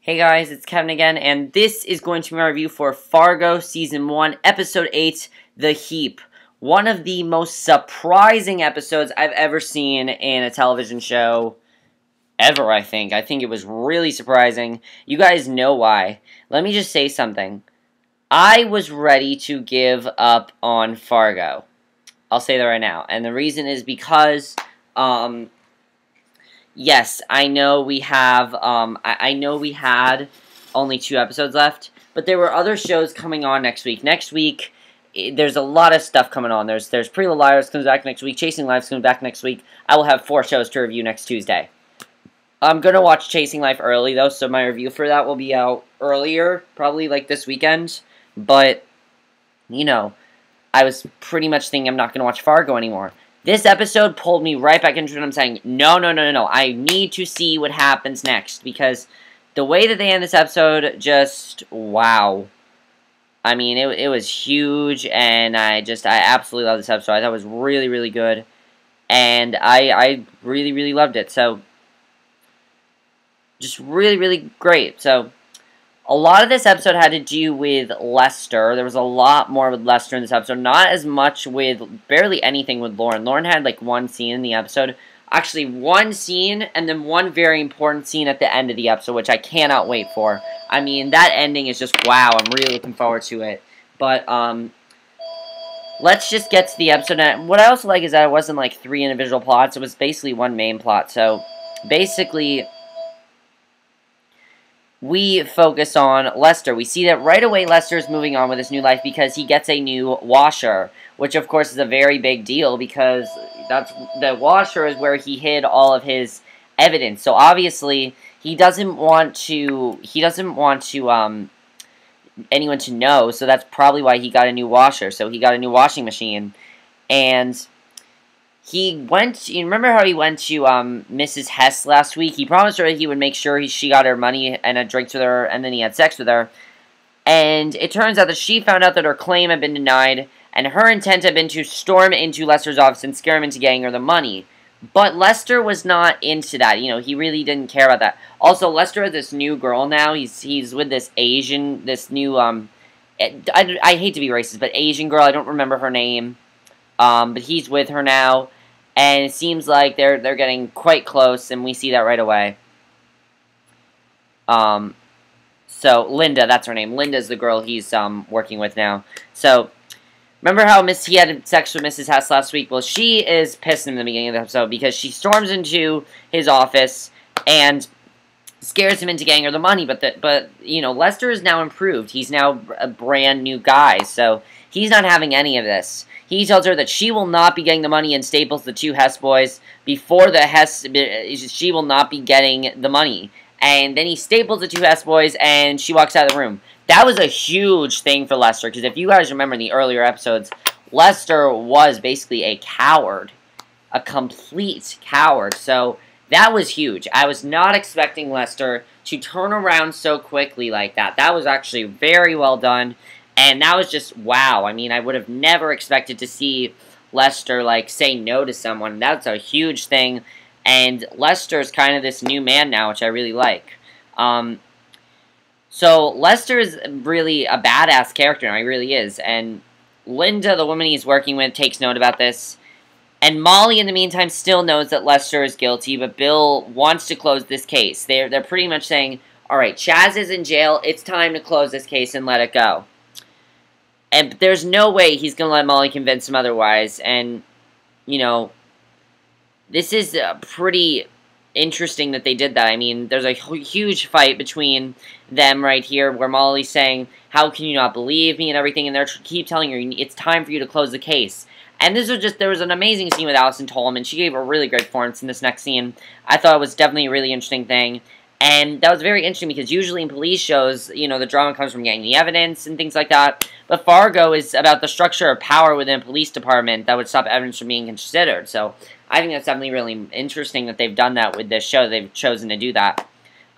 Hey guys, it's Kevin again, and this is going to be my review for Fargo Season 1, Episode 8, The Heap. One of the most surprising episodes I've ever seen in a television show ever, I think. I think it was really surprising. You guys know why. Let me just say something. I was ready to give up on Fargo. I'll say that right now. And the reason is because, yes, I know we have, I know we had only 2 episodes left, but there were other shows coming on next week. Next week, there's a lot of stuff coming on. There's Pretty Little Liars comes back next week, Chasing Life comes back next week. I will have 4 shows to review next Tuesday. I'm going to watch Chasing Life early, though, so my review for that will be out earlier, probably like this weekend, but, you know, I was pretty much thinking I'm not going to watch Fargo anymore. This episode pulled me right back into it. I'm saying, no. I need to see what happens next. Because the way that they end this episode, just, wow. I mean, it was huge. And I absolutely love this episode. I thought it was really, really good. And I really, really loved it. So, just really, really great. So, a lot of this episode had to do with Lester. There was a lot more with Lester in this episode. Not as much with, barely anything with Lorne. Lorne had like one scene in the episode. Actually, one scene, and then one very important scene at the end of the episode, which I cannot wait for. I mean, that ending is just wow. I'm really looking forward to it. But, let's just get to the episode. And what I also like is that it wasn't like 3 individual plots. It was basically one main plot. So, basically, we focus on Lester. We see that right away Lester is moving on with his new life because he gets a new washer, which of course is a very big deal because the washer is where he hid all of his evidence. So obviously he doesn't want anyone to know, so that's probably why he got a new washer. So he got a new washing machine, and you remember how he went to Mrs. Hess last week? He promised her he would make sure she got her money and a drink with her, and then he had sex with her. And it turns out that she found out that her claim had been denied, and her intent had been to storm into Lester's office and scare him into getting her the money. But Lester was not into that. You know, he really didn't care about that. Also, Lester has this new girl now. He's with this new, I hate to be racist, but Asian girl. I don't remember her name. But he's with her now. And it seems like they're getting quite close, and we see that right away. So Linda, that's her name. Linda's the girl he's working with now. So remember how he had sex with Mrs. Hess last week? Well, she is pissed in the beginning of the episode because she storms into his office and scares him into getting her the money. But you know, Lester is now improved. He's now a brand new guy, so he's not having any of this. He tells her that she will not be getting the money and staples the 2 Hess boys before the Hess, she will not be getting the money. And then he staples the 2 Hess boys and she walks out of the room. That was a huge thing for Lester, because if you guys remember in the earlier episodes, Lester was basically a coward. A complete coward. So that was huge. I was not expecting Lester to turn around so quickly like that. That was actually very well done. And that was just, wow. I mean, I would have never expected to see Lester, like, say no to someone. That's a huge thing. And Lester's kind of this new man now, which I really like. So, Lester is really a badass character now. He really is. And Linda, the woman he's working with, takes note about this. And Molly, in the meantime, still knows that Lester is guilty, but Bill wants to close this case. They're pretty much saying, alright, Chaz is in jail. It's time to close this case and let it go. And there's no way he's going to let Molly convince him otherwise. And, you know, this is pretty interesting that they did that. I mean, there's a huge fight between them right here where Molly's saying, how can you not believe me and everything? And they keep telling her, it's time for you to close the case. And there was an amazing scene with Allison Tolman. She gave a really great performance in this next scene. I thought it was definitely a really interesting thing. And that was very interesting because usually in police shows, you know, the drama comes from getting the evidence and things like that. But Fargo is about the structure of power within a police department that would stop evidence from being considered. So I think that's definitely really interesting that they've done that with this show. They've chosen to do that.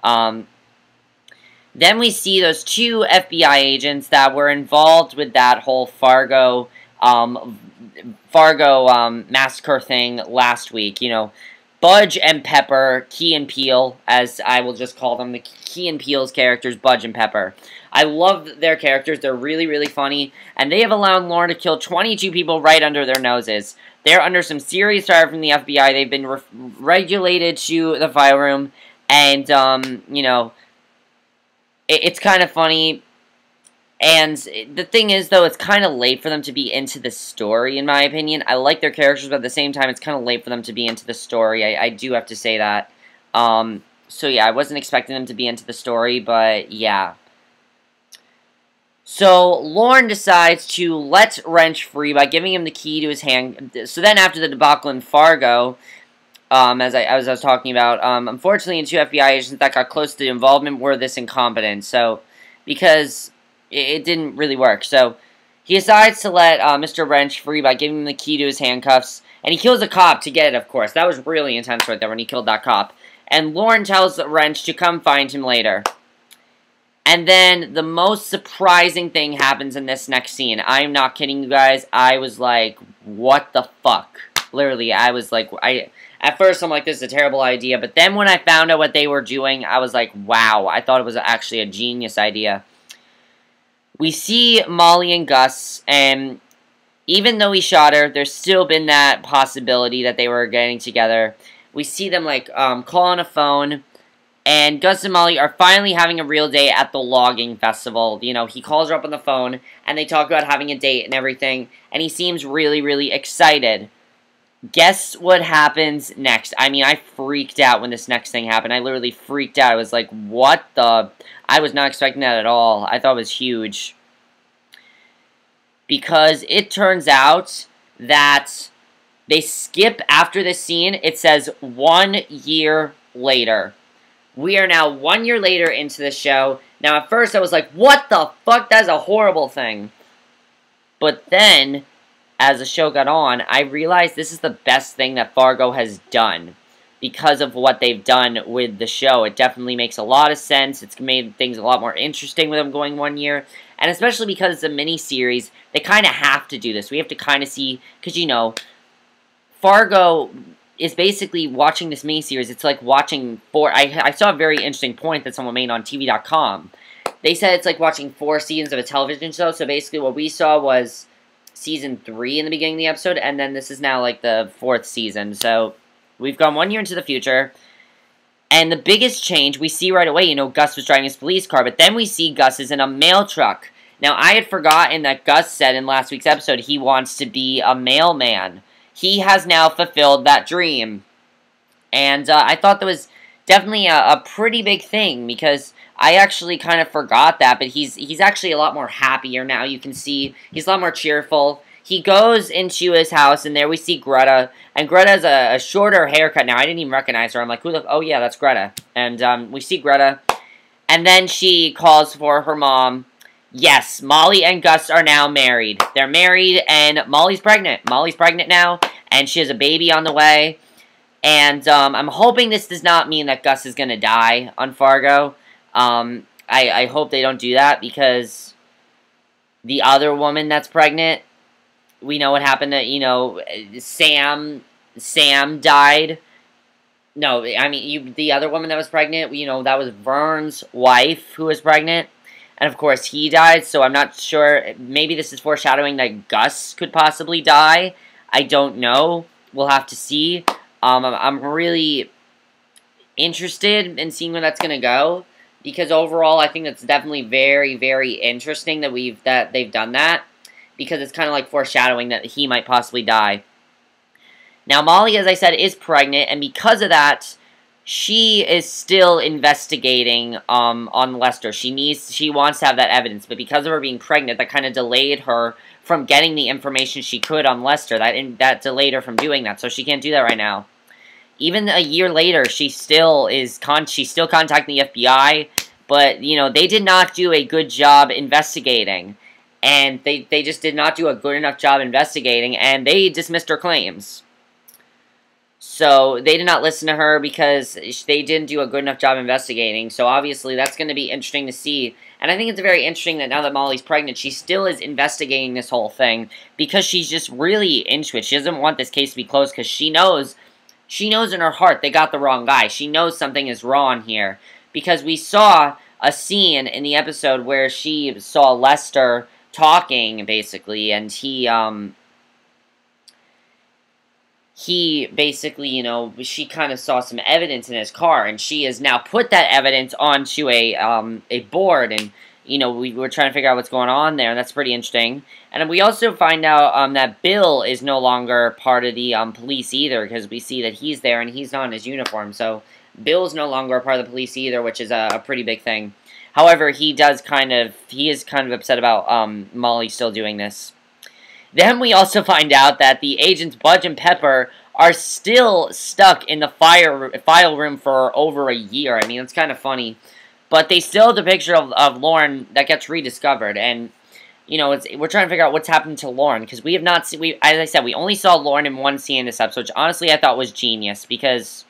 Then we see those 2 FBI agents that were involved with that whole Fargo massacre thing last week. You know, Budge and Pepper, Key and Peele, as I will just call them, the Key and Peele's characters, Budge and Pepper. I love their characters. They're really, really funny, and they have allowed Lorne to kill 22 people right under their noses. They're under some serious fire from the FBI. They've been regulated to the file room, and, you know, it's kind of funny. And the thing is, though, it's kind of late for them to be into the story, in my opinion. I like their characters, but at the same time, it's kind of late for them to be into the story. I do have to say that. So, yeah, I wasn't expecting them to be into the story, but, yeah. So, Lorne decides to let Wrench free by giving him the key to his hand. So then, after the debacle in Fargo, as I was talking about, unfortunately, 2 FBI agents that got close to the involvement were this incompetent. So, because it didn't really work. So, he decides to let Mr. Wrench free by giving him the key to his handcuffs. And he kills a cop to get it, of course. That was really intense right there when he killed that cop. And Lorne tells Wrench to come find him later. And then the most surprising thing happens in this next scene. I'm not kidding you guys. I was like, what the fuck? Literally, I was like, at first I'm like, this is a terrible idea. But then when I found out what they were doing, I was like, wow. I thought it was actually a genius idea. We see Molly and Gus, and even though he shot her, there's still been that possibility that they were getting together. We see them, like, call on a phone, and Gus and Molly are finally having a real day at the logging festival. You know, he calls her up on the phone, and they talk about having a date and everything, and he seems really, really excited. Guess what happens next? I mean, I freaked out when this next thing happened. I literally freaked out. I was like, what the... I was not expecting that at all. I thought it was huge. Because it turns out that they skip after this scene. It says 1 year later. We are now 1 year later into the show. Now, at first, I was like, what the fuck? That's a horrible thing. But then, as the show got on, I realized this is the best thing that Fargo has done. Because of what they've done with the show. It definitely makes a lot of sense. It's made things a lot more interesting with them going 1 year. And especially because it's a mini-series, they kind of have to do this. We have to kind of see, because, you know, Fargo is basically watching this mini-series. It's like watching I saw a very interesting point that someone made on TV.com. They said it's like watching 4 seasons of a television show. So basically what we saw was season 3 in the beginning of the episode, and then this is now like the 4th season. So we've gone 1 year into the future, and the biggest change we see right away, you know, Gus was driving his police car, but then we see Gus is in a mail truck. Now, I had forgotten that Gus said in last week's episode he wants to be a mailman. He has now fulfilled that dream, and I thought that was definitely a pretty big thing, because I actually kind of forgot that, but he's actually a lot more happier now. You can see he's a lot more cheerful. He goes into his house, and there we see Greta. And Greta has a shorter haircut now. I didn't even recognize her. I'm like, who the... Oh, yeah, that's Greta. And we see Greta. And then she calls for her mom. Yes, Molly and Gus are now married. They're married, and Molly's pregnant. Molly's pregnant now, and she has a baby on the way. And I'm hoping this does not mean that Gus is going to die on Fargo. I hope they don't do that, because the other woman that's pregnant... We know what happened to, you know, Sam died. No, I mean, the other woman that was pregnant, you know, that was Vern's wife who was pregnant. And, of course, he died, so I'm not sure. Maybe this is foreshadowing that Gus could possibly die. I don't know. We'll have to see. I'm really interested in seeing where that's going to go. Because, overall, I think that's definitely very, very interesting that they've done that. Because it's kind of like foreshadowing that he might possibly die. Now, Molly, as I said, is pregnant, and because of that, she is still investigating on Lester. She wants to have that evidence, but because of her being pregnant, that kind of delayed her from getting the information she could on Lester. That delayed her from doing that, so she can't do that right now. Even a year later, she's still contacting the FBI, but, you know, they did not do a good job investigating. And they just did not do a good enough job investigating, and they dismissed her claims. So, they did not listen to her because they didn't do a good enough job investigating. So, obviously, that's going to be interesting to see. And I think it's very interesting that now that Molly's pregnant, she still is investigating this whole thing. Because she's just really into it. She doesn't want this case to be closed because she knows she knows in her heart they got the wrong guy. She knows something is wrong here. Because we saw a scene in the episode where she saw Lester talking, basically, and he basically, you know, she kind of saw some evidence in his car, and she has now put that evidence onto a board, and, you know, we were trying to figure out what's going on there, and that's pretty interesting. And we also find out that Bill is no longer part of the police either, because we see that he's there, and he's not in his uniform, so Bill's no longer a part of the police either, which is a pretty big thing. However, he is kind of upset about Molly still doing this. Then we also find out that the agents Budge and Pepper are still stuck in the file room for over a year. I mean, it's kind of funny. But they still have the picture of Lorne that gets rediscovered. And, you know, we're trying to figure out what's happened to Lorne. Because we have not seen, as I said, we only saw Lorne in one scene in this episode, which honestly I thought was genius. Because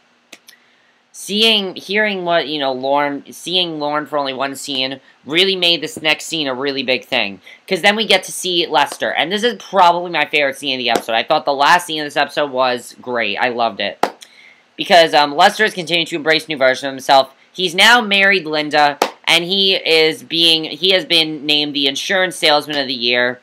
hearing what, you know, seeing Lorne for only one scene really made this next scene a really big thing. Because then we get to see Lester. And this is probably my favorite scene of the episode. I thought the last scene of this episode was great. I loved it. Because Lester is continuing to embrace a new version of himself. He's now married Linda. And he has been named the Insurance Salesman of the Year.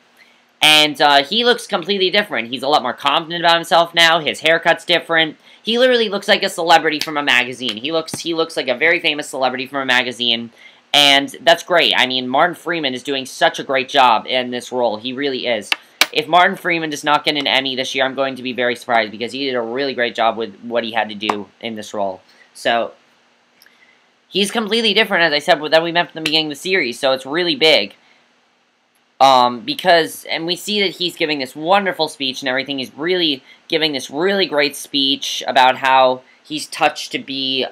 And he looks completely different. He's a lot more confident about himself now. His haircut's different. He literally looks like a celebrity from a magazine. He looks like a very famous celebrity from a magazine, and that's great. I mean, Martin Freeman is doing such a great job in this role. He really is. If Martin Freeman does not get an Emmy this year, I'm going to be very surprised, because he did a really great job with what he had to do in this role. So, he's completely different, as I said, than we met from the beginning of the series, so it's really big. And we see that he's giving this wonderful speech and everything. He's really giving this really great speech about how he's touched to be,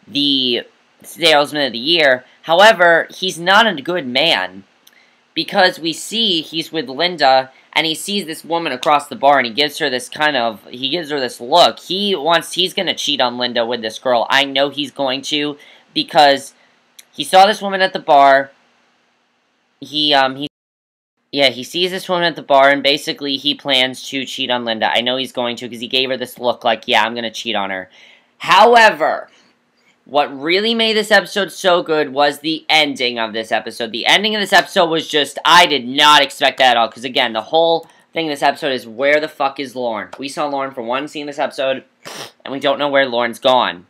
the Salesman of the Year. However, he's not a good man. Because we see he's with Linda, and he sees this woman across the bar, and he gives her this look. He's gonna cheat on Linda with this girl. I know he's going to, because he saw this woman at the bar. He sees this woman at the bar, and basically he plans to cheat on Linda. I know he's going to, because he gave her this look like, yeah, I'm going to cheat on her. However, what really made this episode so good was the ending of this episode. The ending of this episode was just, I did not expect that at all, because again, the whole thing in this episode is, where the fuck is Lorne? We saw Lorne for one scene in this episode, and we don't know where Lorne's gone.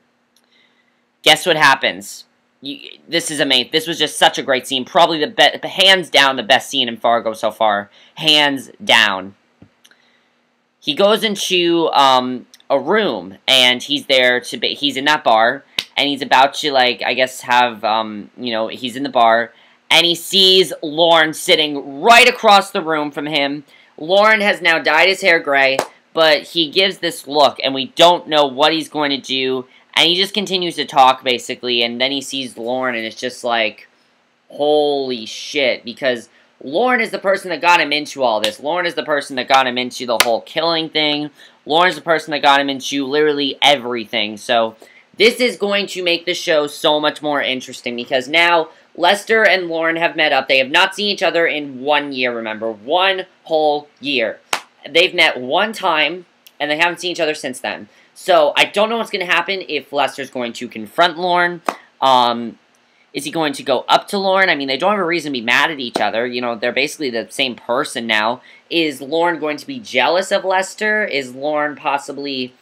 Guess what happens? This is amazing. This was just such a great scene. Probably hands down the best scene in Fargo so far. Hands down. He goes into a room, and he's in that bar, and he's about to, like, I guess have, you know, he's in the bar, and he sees Lorne sitting right across the room from him. Lorne has now dyed his hair gray, but he gives this look, and we don't know what he's going to do. And he just continues to talk, basically, and then he sees Lorne, and it's just like, holy shit, because Lorne is the person that got him into all this. Lorne is the person that got him into the whole killing thing. Lorne is the person that got him into literally everything. So, this is going to make the show so much more interesting, because now Lester and Lorne have met up. They have not seen each other in 1 year, remember. 1 whole year. They've met one time, and they haven't seen each other since then. So, I don't know what's going to happen, if Lester's going to confront Lorne. Is he going to go up to Lorne? I mean, they don't have a reason to be mad at each other. You know, they're basically the same person now. Is Lorne going to be jealous of Lester? Is Lorne possibly...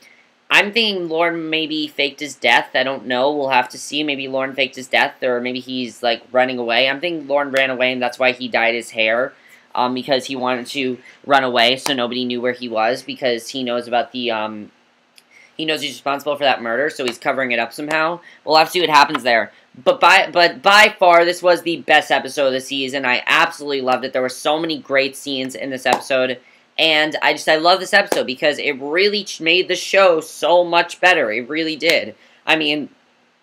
I'm thinking Lorne maybe faked his death. I don't know. We'll have to see. Maybe Lorne faked his death, or maybe he's, like, running away. I'm thinking Lorne ran away, and that's why he dyed his hair. Because he wanted to run away so nobody knew where he was, because he knows about the, he knows he's responsible for that murder, so he's covering it up somehow. We'll have to see what happens there. But by far, this was the best episode of the season. I absolutely loved it. There were so many great scenes in this episode. And I love this episode because it really made the show so much better. It really did. I mean,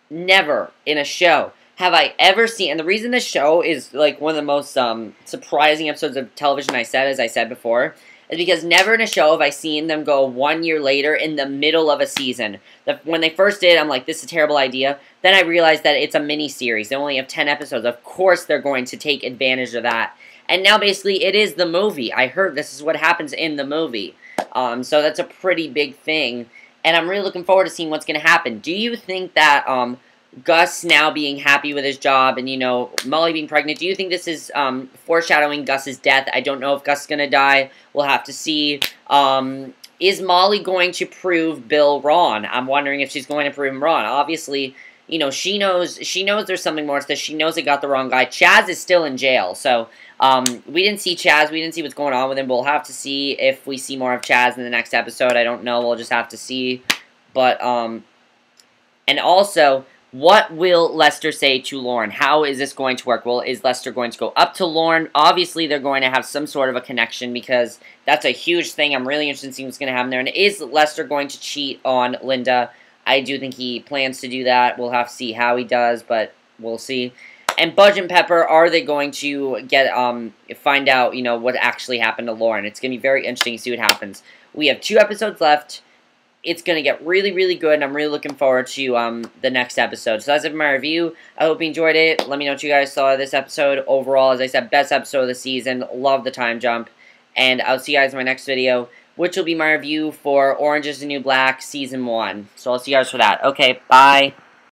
never in a show have I ever seen... And the reason this show is, like, one of the most surprising episodes of television, as I said before, is because never in a show have I seen them go 1 year later in the middle of a season. When they first did, I'm like, this is a terrible idea. Then I realized that it's a mini-series. They only have 10 episodes. Of course they're going to take advantage of that. And now, basically, it is the movie. I heard this is what happens in the movie. So that's a pretty big thing. And I'm really looking forward to seeing what's going to happen. Do you think that Gus now being happy with his job and, you know, Molly being pregnant, do you think this is foreshadowing Gus's death? I don't know if Gus is going to die. We'll have to see. Is Molly going to prove Bill wrong? I'm wondering if she's going to prove him wrong. Obviously, you know, she knows there's something more to this. She knows it got the wrong guy. Chaz is still in jail, so we didn't see Chaz. We didn't see what's going on with him. We'll have to see if we see more of Chaz in the next episode. I don't know. We'll just have to see. But, and also, what will Lester say to Lorne? How is this going to work? Well, is Lester going to go up to Lorne? Obviously, they're going to have some sort of a connection because that's a huge thing. I'm really interested in seeing what's going to happen there. And is Lester going to cheat on Linda? I do think he plans to do that. We'll have to see how he does, but we'll see. And Budge and Pepper, are they going to get find out, you know, what actually happened to Lorne? It's going to be very interesting to see what happens. We have 2 episodes left. It's going to get really, really good, and I'm really looking forward to the next episode. So that's it for my review. I hope you enjoyed it. Let me know what you guys saw of this episode. Overall, as I said, best episode of the season. Love the time jump. And I'll see you guys in my next video, which will be my review for Orange is the New Black Season 1. So I'll see you guys for that. Okay, bye.